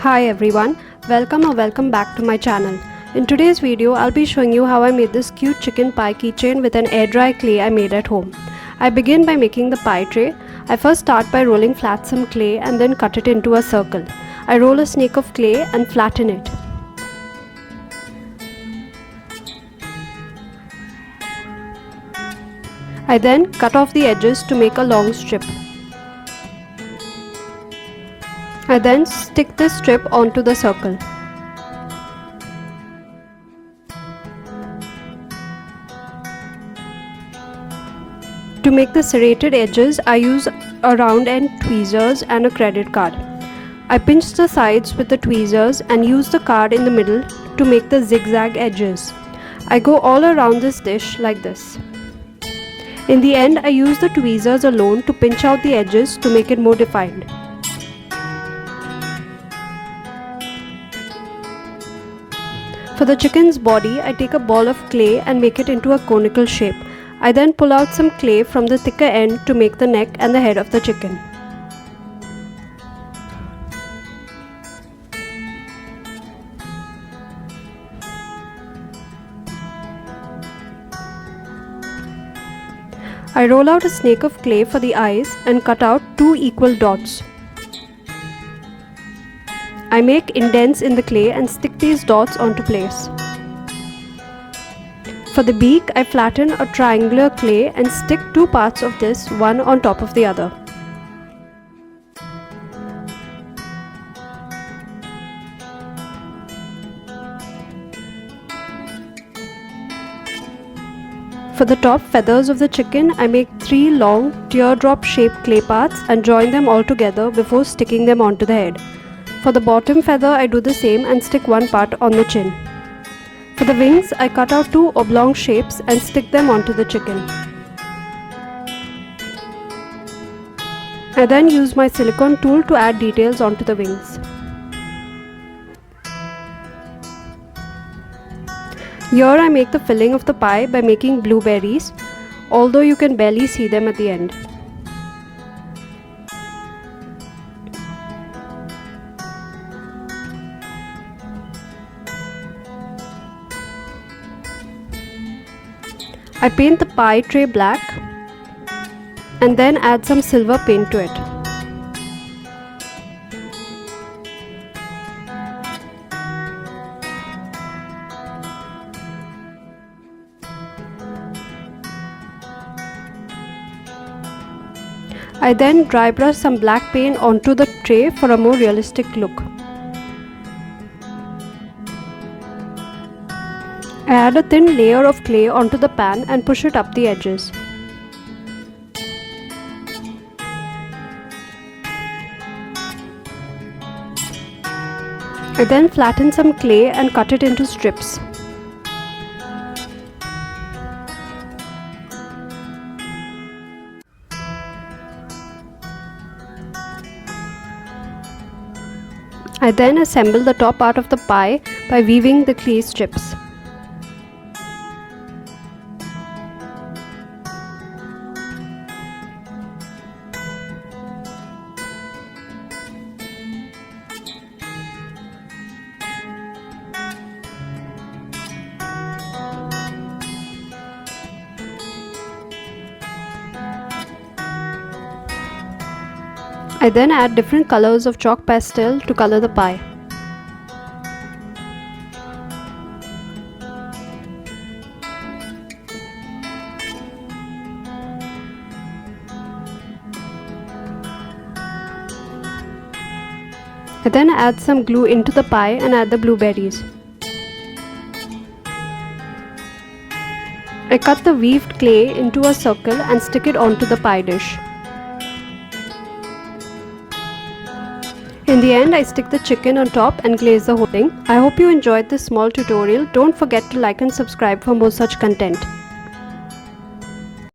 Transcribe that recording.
Hi everyone, welcome back to my channel. In today's video, I'll be showing you how I made this cute chicken pie keychain with an air dry clay I made at home. I begin by making the pie tray. I first start by rolling flat some clay and then cut it into a circle. I roll a snake of clay and flatten it. I then cut off the edges to make a long strip. I then stick this strip onto the circle. To make the serrated edges, I use a round end tweezers and a credit card. I pinch the sides with the tweezers and use the card in the middle to make the zigzag edges. I go all around this dish like this. In the end, I use the tweezers alone to pinch out the edges to make it more defined. For the chicken's body, I take a ball of clay and make it into a conical shape. I then pull out some clay from the thicker end to make the neck and the head of the chicken. I roll out a snake of clay for the eyes and cut out 2 equal dots. I make indents in the clay and stick these dots onto place. For the beak, I flatten a triangular clay and stick 2 parts of this, one on top of the other. For the top feathers of the chicken, I make 3 long teardrop shaped clay parts and join them all together before sticking them onto the head. For the bottom feather, I do the same and stick 1 part on the chin. For the wings, I cut out 2 oblong shapes and stick them onto the chicken. I then use my silicone tool to add details onto the wings. Here I make the filling of the pie by making blueberries, although you can barely see them at the end. I paint the pie tray black and then add some silver paint to it. I then dry brush some black paint onto the tray for a more realistic look. I add a thin layer of clay onto the pan and push it up the edges. I then flatten some clay and cut it into strips. I then assemble the top part of the pie by weaving the clay strips. I then add different colors of chalk pastel to color the pie. I then add some glue into the pie and add the blueberries. I cut the weaved clay into a circle and stick it onto the pie dish. In the end, I stick the chicken on top and glaze the whole thing. I hope you enjoyed this small tutorial. Don't forget to like and subscribe for more such content.